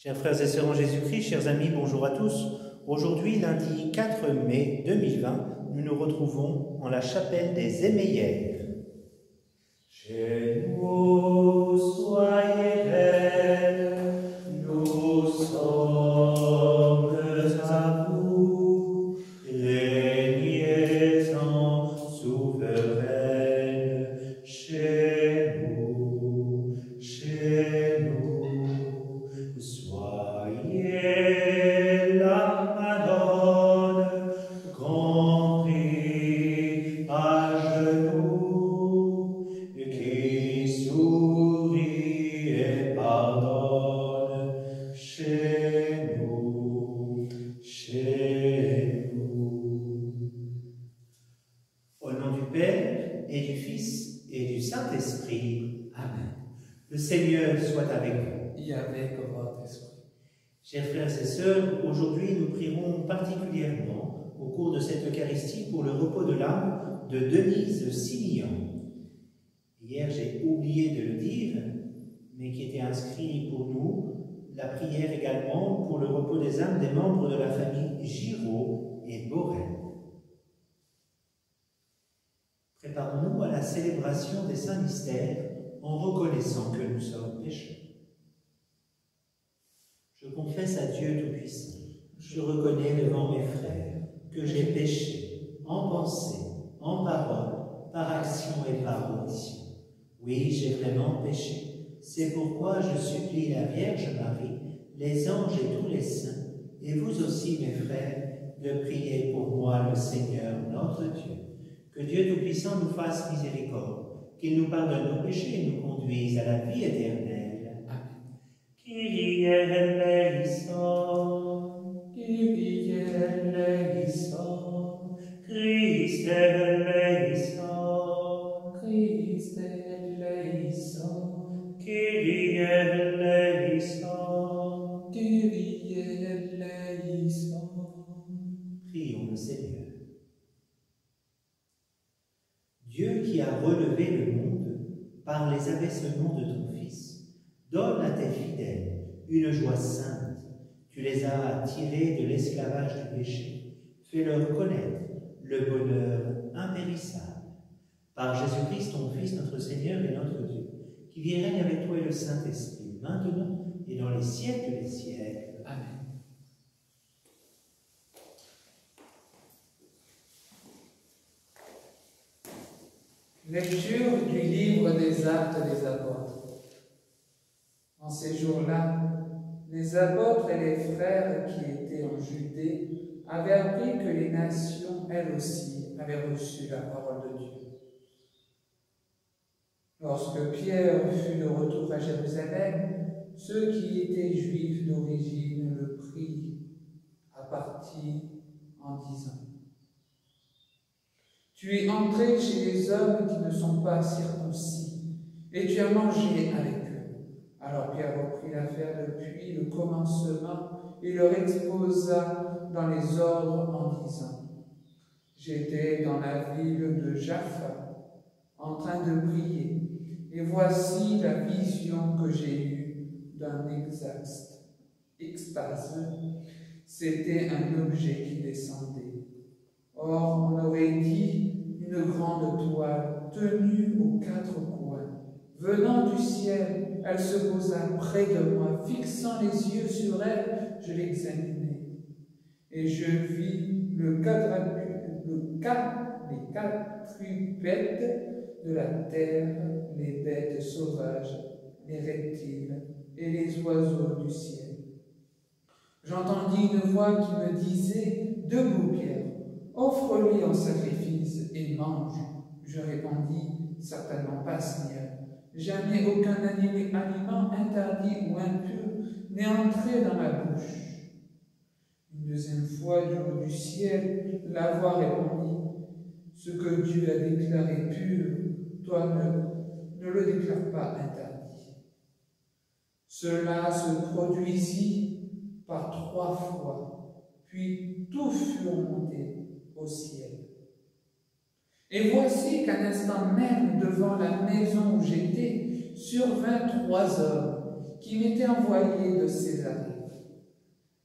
Chers frères et sœurs en Jésus-Christ, chers amis, bonjour à tous. Aujourd'hui, lundi 4 mai 2020, nous nous retrouvons en la chapelle des Émeillères. Chez nous, soyez belles, nous sommes à vous, régnez en souveraine, chez nous, soyez la Madone, compris à genoux, qui sourit et pardonne, chez nous, Au nom du Père, et du Fils, et du Saint-Esprit. Amen. Le Seigneur soit avec vous. Et avec votre esprit. Chers frères et sœurs, aujourd'hui nous prierons particulièrement au cours de cette Eucharistie pour le repos de l'âme de Denise Sillon. Hier j'ai oublié de le dire, mais qui était inscrit pour nous la prière également pour le repos des âmes des membres de la famille Giraud et Borel. Préparons-nous à la célébration des saints mystères en reconnaissant que nous sommes pécheurs. Je confesse à Dieu Tout-Puissant, je reconnais devant mes frères que j'ai péché en pensée, en parole, par action et par omission. Oui, j'ai vraiment péché. C'est pourquoi je supplie la Vierge Marie, les anges et tous les saints, et vous aussi mes frères, de prier pour moi le Seigneur notre Dieu. Que Dieu Tout-Puissant nous fasse miséricorde, qu'il nous pardonne nos péchés et nous conduise à la vie éternelle. Kyrie eleison, Kyrie eleison, Christe eleison, Christe eleison, Kyrie eleison, Kyrie eleison. Prions le Seigneur. Dieu qui a relevé le monde par les abaissements de ton Fils, donne à tes fidèles une joie sainte. Tu les as tirés de l'esclavage du péché. Fais-leur connaître le bonheur impérissable. Par Jésus-Christ, ton Fils, notre Seigneur et notre Dieu, qui vit et règne avec toi et le Saint-Esprit, maintenant et dans les siècles des siècles. Amen. Lecture du livre des Actes des Apôtres. En ces jours-là, les apôtres et les frères qui étaient en Judée avaient appris que les nations, elles aussi, avaient reçu la parole de Dieu. Lorsque Pierre fut de retour à Jérusalem, ceux qui étaient juifs d'origine le prirent à partie en disant : « Tu es entré chez les hommes qui ne sont pas circoncis, et tu as mangé avec eux. » Alors Pierre reprit l'affaire depuis le commencement et leur exposa dans les ordres en disant : « J'étais dans la ville de Jaffa en train de prier, et voici la vision que j'ai eue d'un extase. C'était un objet qui descendait. Or, on aurait dit une grande toile tenue aux quatre coins. Venant du ciel, elle se posa près de moi, fixant les yeux sur elle, je l'examinai. Et je vis les quadrupèdes de la terre, les bêtes sauvages, les reptiles et les oiseaux du ciel. J'entendis une voix qui me disait : « Debout, Pierre, offre-lui en sacrifice et mange. » Je répondis : « Certainement pas, Seigneur. Jamais aucun aliment interdit ou impur n'est entré dans ma bouche. » Une deuxième fois, du haut du ciel, la voix répondit : « Ce que Dieu a déclaré pur, toi ne le déclare pas interdit. » Cela se produisit par 3 fois, puis tout fut remonté au ciel. Et voici qu'à l'instant même, devant la maison où j'étais, survinrent 3 hommes qui m'étaient envoyés de Césarée.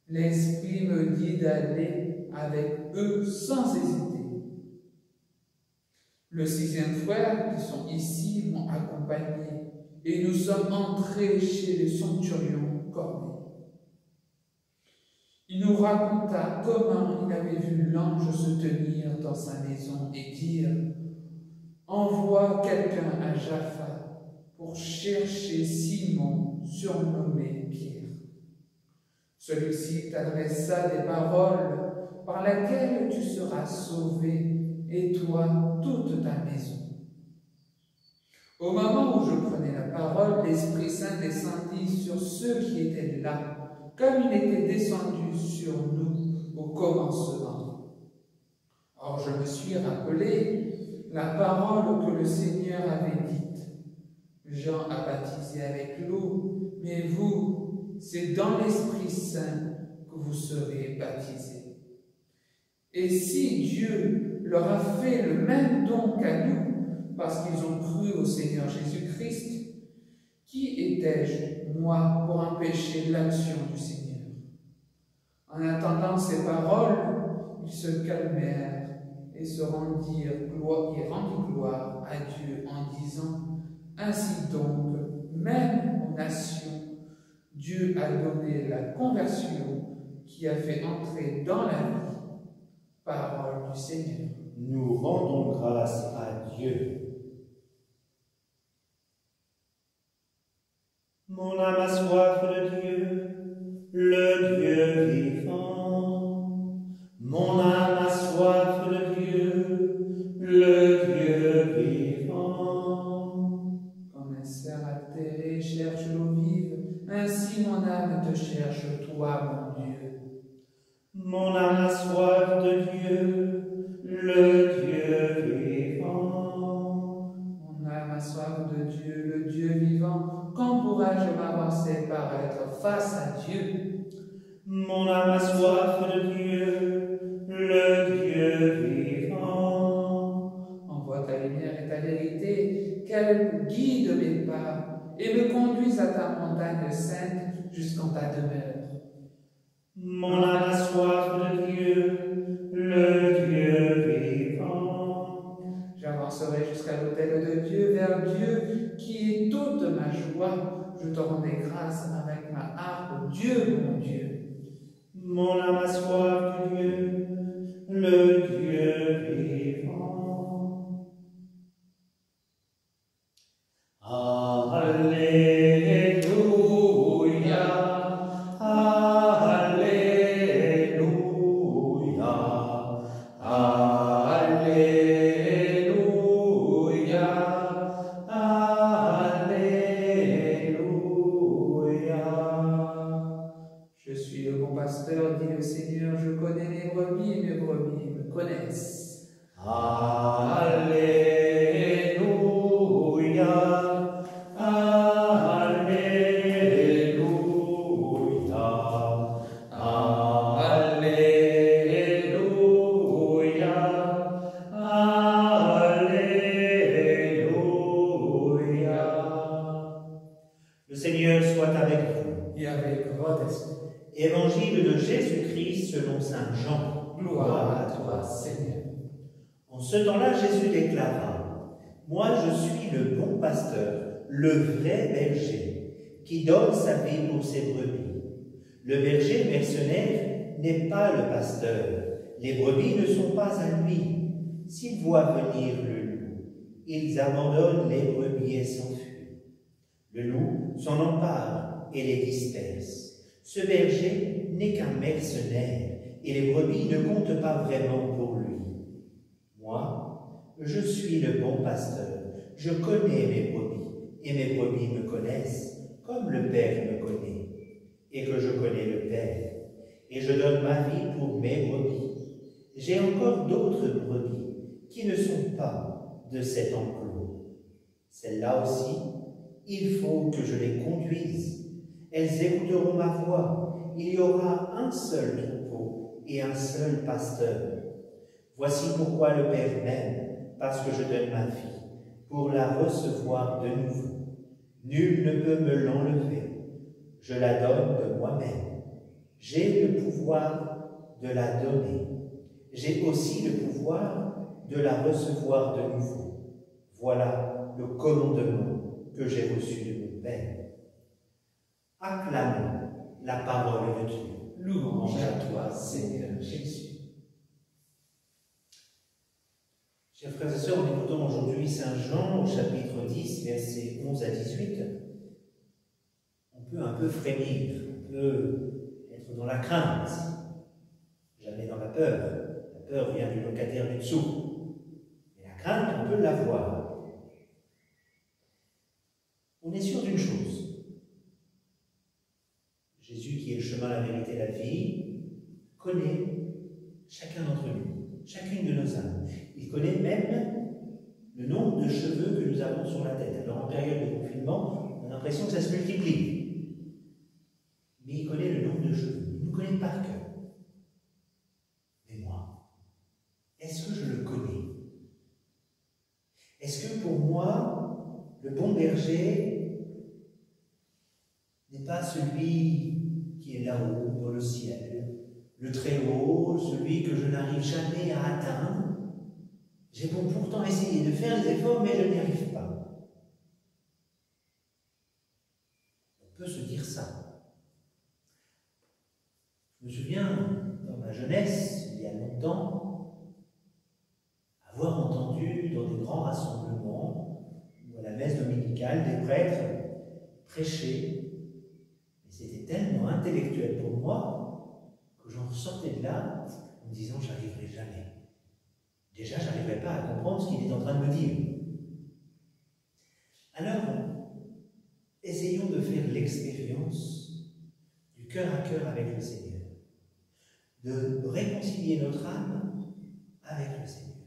L'Esprit me dit d'aller avec eux sans hésiter. Le 6e frère qui sont ici m'ont accompagné et nous sommes entrés chez le centurion Corneille. Il nous raconta comment il avait vu l'ange se tenir dans sa maison et dire « Envoie quelqu'un à Jaffa pour chercher Simon, surnommé Pierre. Celui-ci t'adressa des paroles par lesquelles tu seras sauvé, et toi, toute ta maison. » Au moment où je prenais la parole, l'Esprit Saint descendit sur ceux qui étaient là, comme il était descendu sur nous au commencement. Or, je me suis rappelé la parole que le Seigneur avait dite. Jean a baptisé avec l'eau, mais vous, c'est dans l'Esprit Saint que vous serez baptisés. Et si Dieu leur a fait le même don qu'à nous, parce qu'ils ont cru au Seigneur Jésus-Christ, qui étais-je, moi, pour empêcher l'action du Seigneur? En attendant ces paroles, ils se calmèrent et se rendirent gloire à Dieu en disant « Ainsi donc, même aux nations, Dieu a donné la conversion qui a fait entrer dans la vie. » Parole du Seigneur. Nous rendons grâce à Dieu. Mon âme a soif de Dieu, le Dieu vivant. Mon âme a soif de Dieu, le Dieu vivant. Comme un cerf altéré cherche l'eau vive, ainsi mon âme te cherche, toi, mon Dieu. Mon âme a soif de Dieu, le Dieu vivant. Mon âme a soif de Dieu, le Dieu vivant. Quand pourrais-je m'avancer par être face à Dieu? Mon âme a soif de Dieu, le Dieu vivant. Envoie ta lumière et ta vérité, qu'elle guide mes pas et me conduise à ta montagne sainte jusqu'en ta demeure. Mon âme a soif de Dieu, le Dieu vivant. J'avancerai jusqu'à l'autel de Dieu, vers Dieu qui est toute ma joie. Je te rendrai grâce avec ma harpe, Dieu mon Dieu. Mon âme a soif de Dieu, le Dieu vivant. Alléluia, alléluia, alléluia, alléluia. Je suis le bon pasteur, dit le Seigneur, je connais mes brebis et mes brebis me connaissent. Alléluia, alléluia, alléluia, alléluia. Le Seigneur soit avec vous. Et avec votre esprit. Évangile de Jésus-Christ selon saint Jean. Gloire à toi, Seigneur. En ce temps-là, Jésus déclara, « Moi, je suis le bon pasteur, le vrai berger, qui donne sa vie pour ses brebis. Le berger mercenaire n'est pas le pasteur. Les brebis ne sont pas à lui. S'il voit venir le loup, ils abandonnent les brebis et s'enfuient. Le loup s'en empare et les disperse. Ce berger n'est qu'un mercenaire, et les brebis ne comptent pas vraiment pour lui. Moi, je suis le bon pasteur, je connais mes brebis, et mes brebis me connaissent, comme le Père me connaît, et que je connais le Père, et je donne ma vie pour mes brebis. J'ai encore d'autres brebis qui ne sont pas de cet enclos. Celles-là aussi, il faut que je les conduise. Elles écouteront ma voix. Il y aura un seul troupeau et un seul pasteur. Voici pourquoi le Père m'aime, parce que je donne ma vie, pour la recevoir de nouveau. Nul ne peut me l'enlever. Je la donne de moi-même. J'ai le pouvoir de la donner. J'ai aussi le pouvoir de la recevoir de nouveau. Voilà le commandement que j'ai reçu de mon Père. Acclamons la parole de Dieu. Louange à toi, Seigneur Jésus. Chers frères et sœurs, en écoutant aujourd'hui Saint Jean au chapitre 10, versets 11 à 18, on peut un peu frémir, on peut être dans la crainte, jamais dans la peur. La peur vient du locataire du dessous. Mais la crainte, on peut l'avoir. On est sûr d'une chose. Jésus, qui est le chemin, la vérité, la vie, connaît chacun d'entre nous, chacune de nos âmes. Il connaît même le nombre de cheveux que nous avons sur la tête. Alors en période de confinement, on a l'impression que ça se multiplie. Mais il connaît le nombre de cheveux. Il nous connaît par cœur. Mais moi, est-ce que je le connais? Est-ce que pour moi, le bon berger n'est pas celui qui est là-haut, dans le ciel, le très haut, celui que je n'arrive jamais à atteindre? J'ai pourtant essayé de faire des efforts, mais je n'y arrive pas. On peut se dire ça. Je me souviens, dans ma jeunesse, il y a longtemps, avoir entendu dans des grands rassemblements, ou à la messe dominicale, des prêtres prêcher. Et c'était tellement intellectuel pour moi que j'en sortais de là en me disant « j'arriverai jamais ». Déjà, je n'arriverai pas à comprendre ce qu'il est en train de me dire. Alors, essayons de faire l'expérience du cœur à cœur avec le Seigneur, de réconcilier notre âme avec le Seigneur.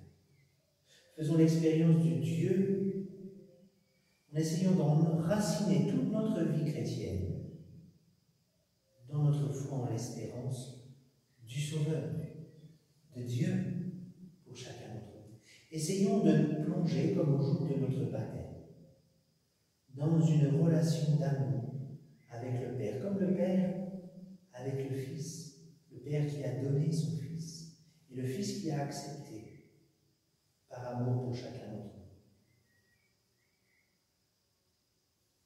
Faisons l'expérience du Dieu en essayant d'enraciner toute notre vie chrétienne dans notre foi en l'espérance du Sauveur, de Dieu, pour chacun d'entre nous. Essayons de nous plonger, comme au jour de notre baptême, dans une relation d'amour avec le Père, comme le Père avec le Fils, le Père qui a donné son Fils, et le Fils qui a accepté par amour pour chacun d'entre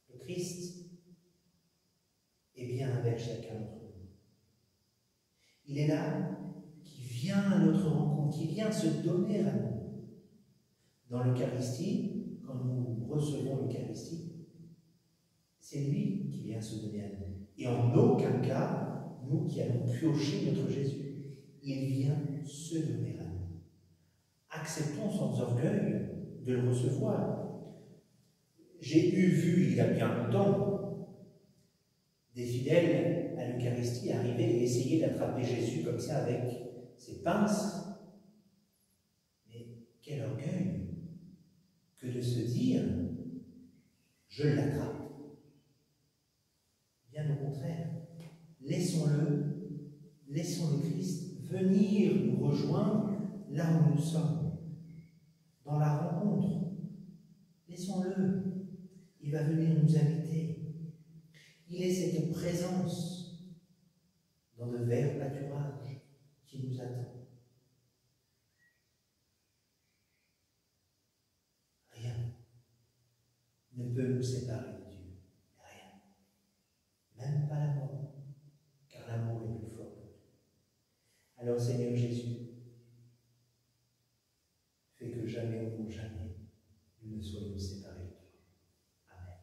nous. Le Christ est bien avec chacun d'entre nous. Il est là, qui vient à notre rencontre, qui vient se donner à nous. Dans l'Eucharistie, quand nous recevons l'Eucharistie, c'est lui qui vient se donner à nous. Et en aucun cas, nous qui allons piocher notre Jésus. Il vient se donner à nous. Acceptons sans orgueil de le recevoir. J'ai vu, il y a bien longtemps, des fidèles à l'Eucharistie arriver et essayer d'attraper Jésus comme ça avec ses pinces. Mais quel orgueil que de se dire « je l'attrape ». Bien au contraire, laissons-le, laissons le Christ venir nous rejoindre là où nous sommes, dans la rencontre. Laissons-le, il va venir nous habiter. Il est cette présence dans de verts pâturages qui nous attend. Rien ne peut nous séparer de Dieu. Rien. Même pas la mort, car l'amour est plus fort que tout. Alors Seigneur Jésus, fais que jamais au mot jamais, nous ne soyons séparés de toi. Amen.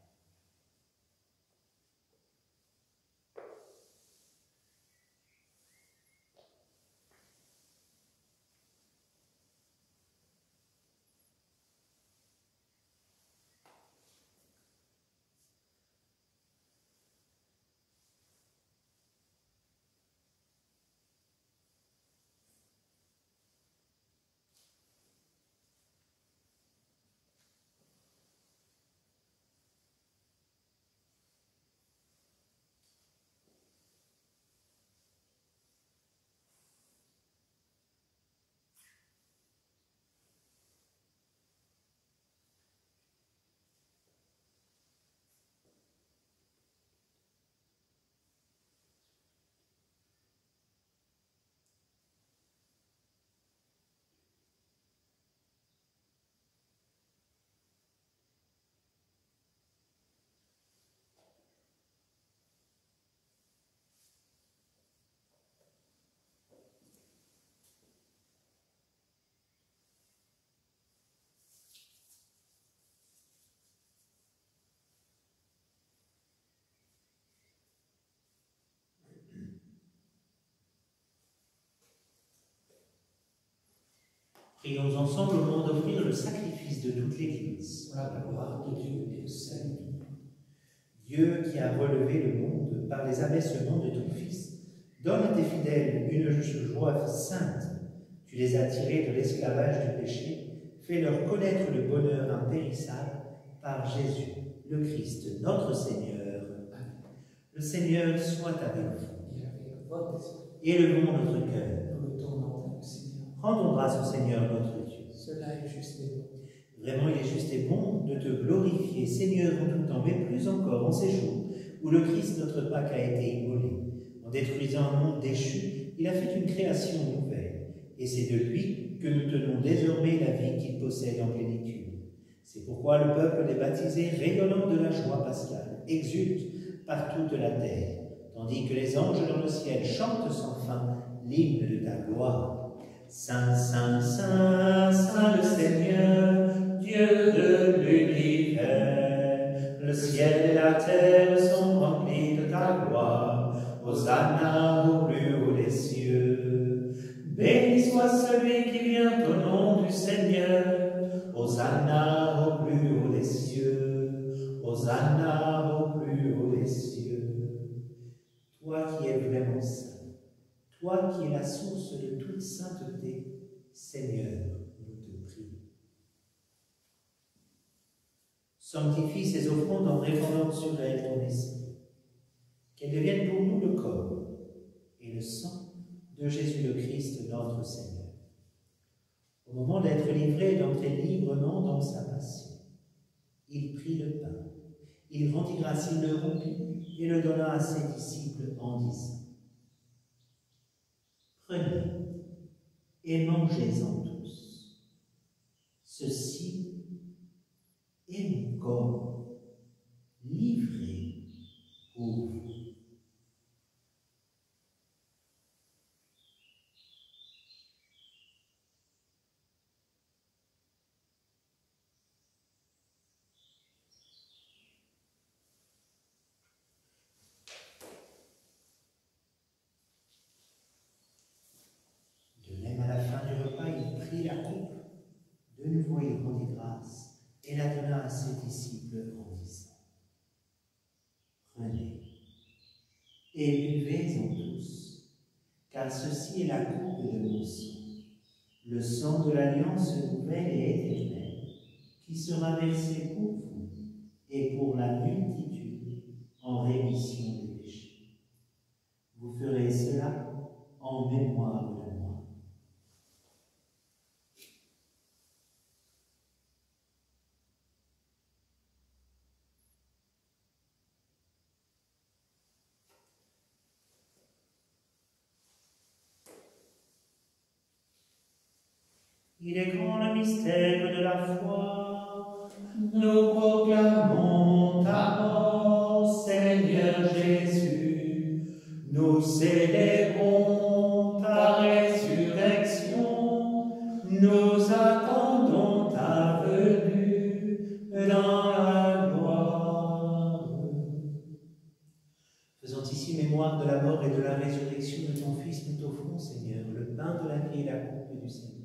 Prions ensemble au moment d'offrir le sacrifice de toute l'Église. Pour la gloire de Dieu et le salut du monde. Dieu qui a relevé le monde par les abaissements de ton Fils, donne à tes fidèles une joie sainte. Tu les as tirés de l'esclavage du péché, fais-leur connaître le bonheur impérissable par Jésus, le Christ, notre Seigneur. Amen. Le Seigneur soit avec vous. Et avec votre esprit, Élevons notre cœur. nous le tournons au Seigneur. Rendons grâce au Seigneur notre Dieu. Cela est juste et bon. Vraiment, il est juste et bon de te glorifier, Seigneur, en tout temps, mais plus encore en ces jours où le Christ, notre Pâque, a été immolé. En détruisant un monde déchu, il a fait une création nouvelle. Et c'est de lui que nous tenons désormais la vie qu'il possède en plénitude. C'est pourquoi le peuple des baptisés, rayonnant de la joie pascale, exulte par toute la terre, tandis que les anges dans le ciel chantent sans fin l'hymne de ta gloire. Saint, Saint, Saint, Saint le Seigneur, Dieu de l'univers, le ciel et la terre sont remplis de ta gloire. Hosanna au plus haut des cieux. Béni soit celui qui vient au nom du Seigneur. Hosanna au plus haut des cieux. Hosanna au plus haut des cieux. Toi qui es vraiment saint, toi qui es la source de toute sainteté, Seigneur, nous te prions. Sanctifie ces offrandes en répandant sur elles ton esprit, qu'elles deviennent pour nous le corps et le sang de Jésus le Christ, notre Seigneur. Au moment d'être livré et d'entrer librement dans sa passion, il prit le pain, il rendit grâce, il le rompit et le donna à ses disciples en disant: Prenez et mangez-en tous. Ceci est mon corps livré pour vous. De nouveau, il rendit grâce et la donna à ses disciples en disant: Prenez et buvez-en tous, car ceci est la coupe de mon sang, le sang de l'alliance nouvelle et éternelle, qui sera versé pour vous et pour la multitude en rémission des péchés. Vous ferez cela en mémoire de moi. Il est grand le mystère de la foi. Nous proclamons ta mort, Seigneur Jésus. Nous célébrons ta résurrection. Nous attendons ta venue dans la gloire. Faisant ici mémoire de la mort et de la résurrection de ton Fils, nous t'offrons, Seigneur, le pain de la vie et la coupe du Seigneur.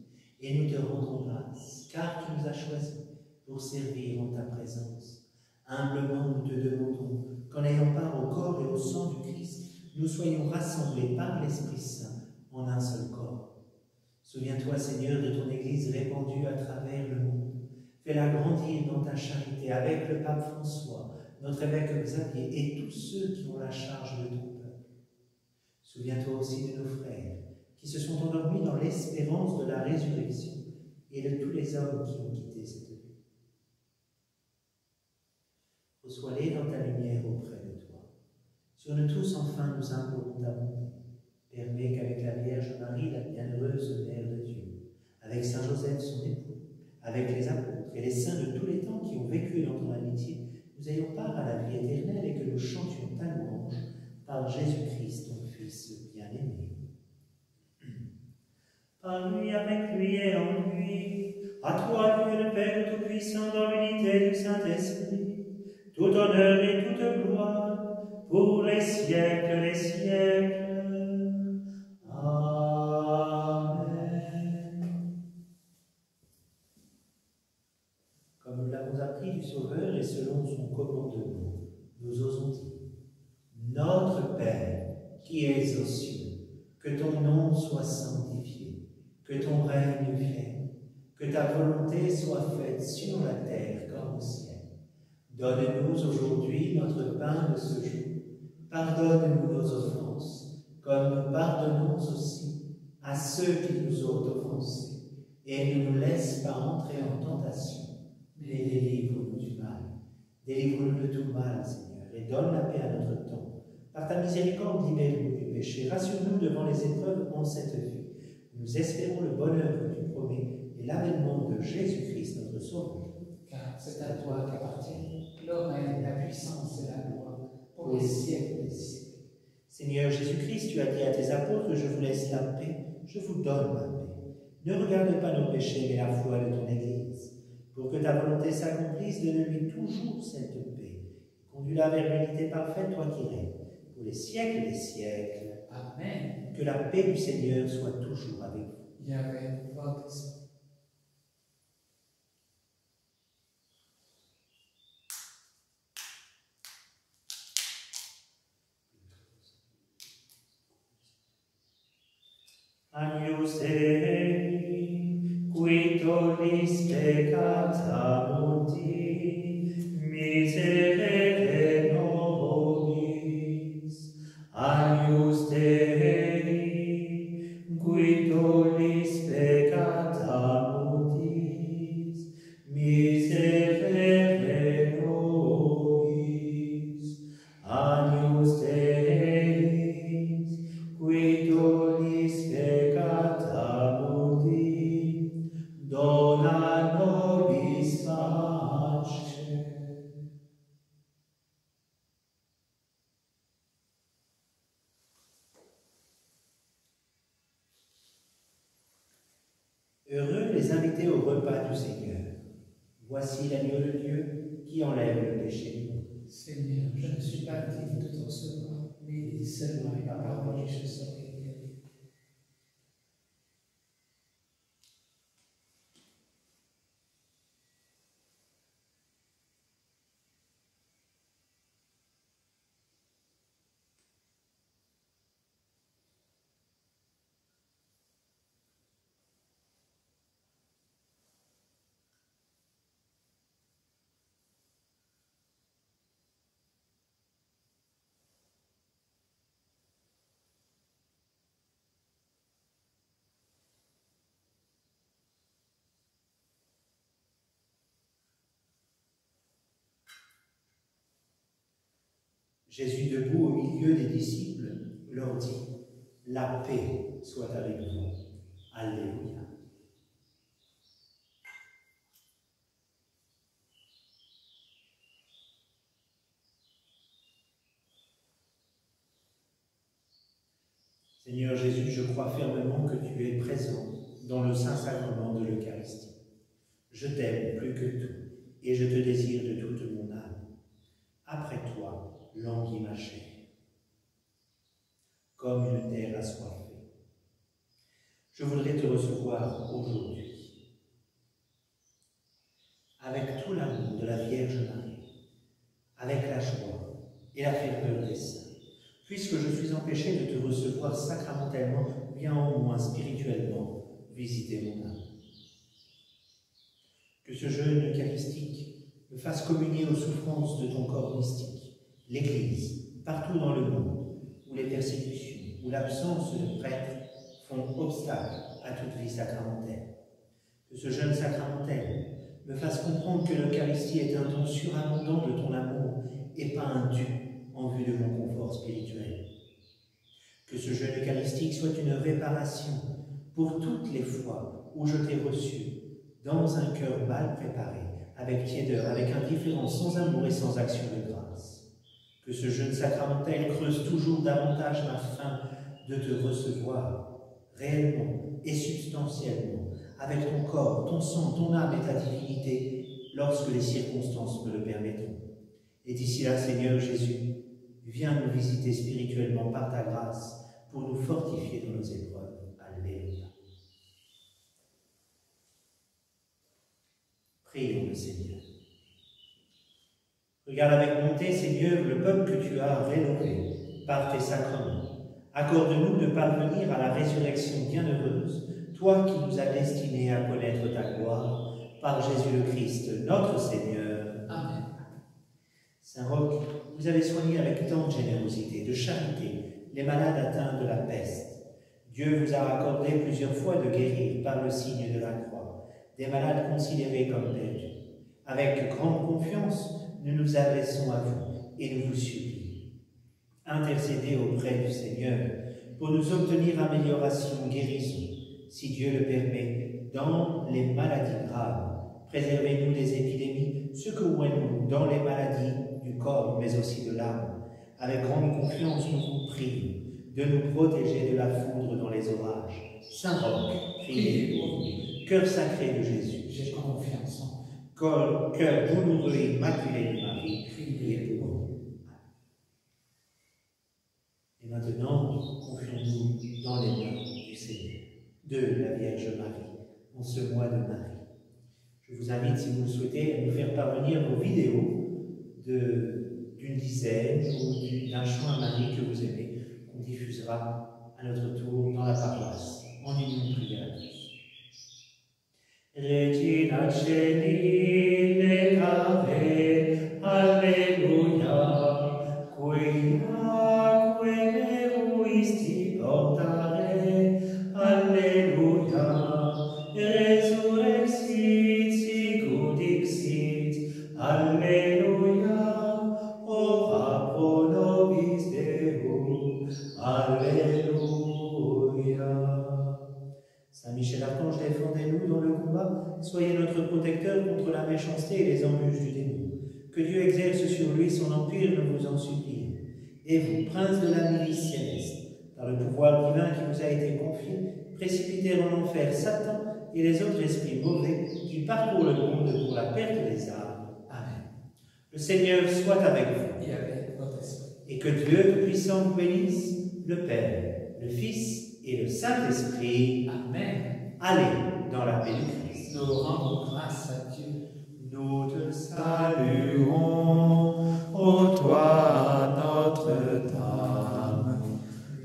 Et nous te rendons grâce, car tu nous as choisis pour servir en ta présence. Humblement, nous te demandons qu'en ayant part au corps et au sang du Christ, nous soyons rassemblés par l'Esprit Saint en un seul corps. Souviens-toi, Seigneur, de ton Église répandue à travers le monde. Fais-la grandir dans ta charité avec le pape François, notre évêque Xavier et tous ceux qui ont la charge de ton peuple. Souviens-toi aussi de nos frères qui se sont endormis dans l'espérance de la résurrection et de tous les hommes qui ont quitté cette vie. Reçois-les dans ta lumière auprès de toi. Sur nous tous, enfin, nous implorons ta bonté. Permets qu'avec la Vierge Marie, la bienheureuse Mère de Dieu, avec Saint Joseph, son époux, avec les apôtres et les saints de tous les temps qui ont vécu dans ton amitié, nous ayons part à la vie éternelle et que nous chantions ta louange par Jésus-Christ, ton Fils bien-aimé. Par lui, avec lui et en lui, à toi, Dieu le Père Tout-Puissant, dans l'unité du Saint-Esprit, tout honneur et toute gloire, pour les siècles des siècles. Amen. Sauveur et selon son commandement, nous osons dire: Notre Père, qui es aux cieux, que ton nom soit sanctifié, que ton règne vienne, que ta volonté soit faite sur la terre comme au ciel. Donne-nous aujourd'hui notre pain de ce jour. Pardonne-nous nos offenses, comme nous pardonnons aussi à ceux qui nous ont offensés. Et ne nous laisse pas entrer en tentation, mais délivre-nous du mal. Délivre-nous de tout mal, Seigneur, et donne la paix à notre temps. Par ta miséricorde, libère-nous du péché. Rassure-nous devant les épreuves en cette vie. Nous espérons le bonheur que tu promets et l'avènement de Jésus-Christ, notre Sauveur. Car c'est à toi qu'appartiennent le règne, la puissance et la gloire pour les siècles des siècles. Seigneur Jésus-Christ, tu as dit à tes apôtres: je vous laisse la paix, je vous donne ma paix. Ne regarde pas nos péchés, mais la foi de ton Église. Pour que ta volonté s'accomplisse, donne-lui toujours cette paix. Conduis-la vers l'unité parfaite, toi qui règnes, pour les siècles des siècles. Amen. Que la paix du Seigneur soit toujours avec vous. Et avec votre esprit. Agnus Dei, qui tollis peccata mundi, miserere nobis. Agnus Dei, qui tollis peccata mundi, miserere nobis. Agnus Dei, qui tollis peccata mundi, dona nobis pace. Heureux les invités au repas du Seigneur. Voici l'agneau de Dieu qui enlève le péché du monde. Seigneur, je ne suis pas digne de te recevoir, mais dis seulement une parole et je serai guéri. Jésus, debout au milieu des disciples, leur dit: la paix soit avec vous. Alléluia. Seigneur Jésus, je crois fermement que tu es présent dans le Saint-Sacrement de l'Eucharistie. Je t'aime plus que tout, et je te désire de toute mon âme. Après toi, languit ma chair, comme une terre assoiffée. Je voudrais te recevoir aujourd'hui, avec tout l'amour de la Vierge Marie, avec la joie et la ferveur des saints. Puisque je suis empêché de te recevoir sacramentellement, bien au moins spirituellement, visiter mon âme. Que ce jeûne eucharistique me fasse communier aux souffrances de ton corps mystique, l'Église, partout dans le monde, où les persécutions, où l'absence de prêtres font obstacle à toute vie sacramentelle. Que ce jeûne sacramentel me fasse comprendre que l'Eucharistie est un don surabondant de ton amour et pas un dû en vue de mon confort spirituel. Que ce jeûne eucharistique soit une réparation pour toutes les fois où je t'ai reçu dans un cœur mal préparé, avec tiédeur, avec indifférence, sans amour et sans action de grâce. Que ce jeûne sacramentel creuse toujours davantage ma faim de te recevoir réellement et substantiellement, avec ton corps, ton sang, ton âme et ta divinité, lorsque les circonstances me le permettront. Et d'ici là, Seigneur Jésus, viens nous visiter spirituellement par ta grâce pour nous fortifier dans nos épreuves. Alléluia. Prions le Seigneur. Regarde avec bonté, Seigneur, le peuple que tu as rénové par tes sacrements. Accorde-nous de parvenir à la résurrection bienheureuse, toi qui nous as destinés à connaître ta gloire, par Jésus le Christ, notre Seigneur. Amen. Saint Roch, vous avez soigné avec tant de générosité, de charité, les malades atteints de la peste. Dieu vous a accordé plusieurs fois de guérir par le signe de la croix des malades considérés comme perdus. Avec grande confiance, nous nous adressons à vous et nous vous supplions. Intercédez auprès du Seigneur pour nous obtenir amélioration, guérison, si Dieu le permet, dans les maladies graves. Préservez-nous des épidémies, secourez-nous dans les maladies du corps, mais aussi de l'âme. Avec grande confiance, nous vous prions de nous protéger de la foudre dans les orages. Saint Roch, priez pour nous. Cœur sacré de Jésus, J'ai confiance en vous. Cœur douloureux et immaculé de Marie, priez pour nous. Et maintenant, confions-nous dans les mains du Seigneur, de la Vierge Marie, en ce mois de Marie. Je vous invite, si vous le souhaitez, à nous faire parvenir vos vidéos d'une dizaine ou d'un chant à Marie que vous aimez, qu'on diffusera à notre tour dans la paroisse, en union de prière à tous. Regina Celi lecave, Alleluia, quia meruisti portare, Alleluia, resurrexit sicut dixit, Alleluia, ora pro nobis Deus, Alleluia. Saint Michel Archange, défendez-nous dans le combat, soyez notre protecteur contre la méchanceté et les embûches du démon. Que Dieu exerce sur lui son empire, nous vous en supplions. Et vous, prince de la milice céleste, par le pouvoir divin qui vous a été confié, précipitez en enfer Satan et les autres esprits mauvais qui parcourent le monde pour la perte des âmes. Amen. Le Seigneur soit avec vous. Et avec votre esprit. Et que Dieu Tout-Puissant vous bénisse, le Père, le Fils et le Saint-Esprit. Amen. Allez dans la paix du Christ. Nous rendons grâce à Dieu. Nous te Saluons, ô toi, Notre-Dame,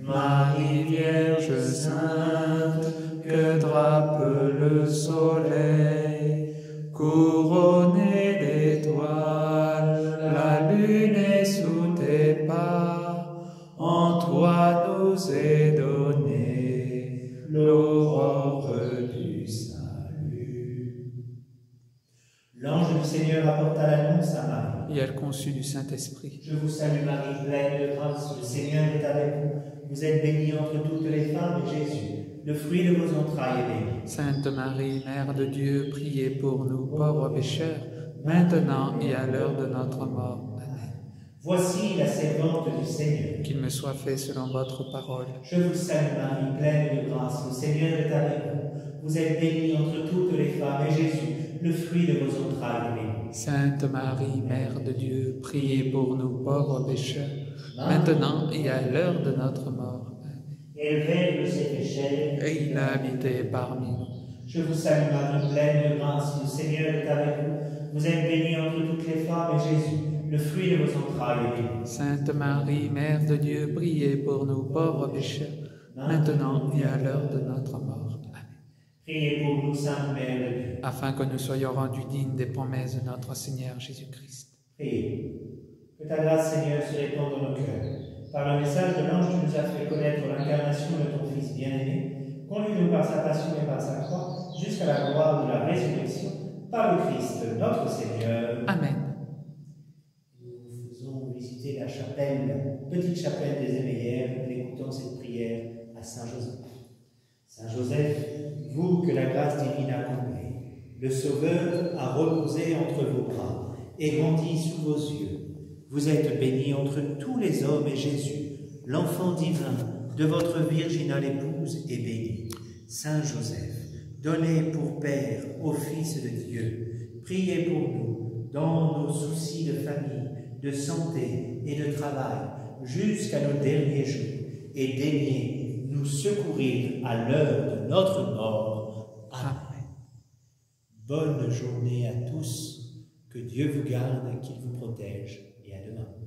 Marie Vierge Sainte, que drape le soleil, couronnée d'étoiles, la lune est sous tes pas, en toi nous est donnée l'aurore du salut. L'ange du Seigneur apporta l'annonce à Marie. Et elle conçut du Saint-Esprit. Je vous salue Marie, pleine de grâce, le Seigneur est avec vous. Vous êtes bénie entre toutes les femmes, et Jésus, le fruit de vos entrailles, est béni. Sainte Marie, Mère de Dieu, priez pour nous pauvres pécheurs, maintenant et à l'heure de notre mort. Amen. Voici la servante du Seigneur. Qu'il me soit fait selon votre parole. Je vous salue Marie, pleine de grâce, le Seigneur est avec vous. Vous êtes bénie entre toutes les femmes, et Jésus, le fruit de vos entrailles, est béni. Sainte Marie, Mère de Dieu, priez pour nous pauvres pécheurs, maintenant et à l'heure de notre mort. Amen. Et le Verbe s'est fait chair. Et il a habité parmi nous. Je vous salue Marie, pleine de grâce, le Seigneur est avec vous. Vous êtes bénie entre toutes les femmes, et Jésus, le fruit de vos entrailles, est béni. Sainte Marie, Mère de Dieu, priez pour nous pauvres pécheurs, maintenant et à l'heure de notre mort. Amen. Priez pour nous, Sainte Mère de Dieu. Afin que nous soyons rendus dignes des promesses de notre Seigneur Jésus-Christ. Priez. Que ta grâce, Seigneur, se répande dans nos cœurs. Par le message de l'ange, tu nous as fait connaître l'incarnation de ton Fils bien-aimé. Conduis-nous par sa passion et par sa croix, jusqu'à la gloire de la résurrection, par le Christ, notre Seigneur. Amen. Nous faisons visiter la chapelle, petite chapelle des Éveillères, en écoutant cette prière à Saint Joseph. Saint Joseph, vous que la grâce divine a comblé, le Sauveur a reposé entre vos bras et grandi sous vos yeux. Vous êtes béni entre tous les hommes, et Jésus, l'enfant divin de votre virginale épouse, est béni. Saint Joseph, donnez pour Père au Fils de Dieu, priez pour nous dans nos soucis de famille, de santé et de travail, jusqu'à nos derniers jours, et daignez nous secourir à l'heure de notre mort. Amen. Bonne journée à tous. Que Dieu vous garde et qu'il vous protège, et à demain.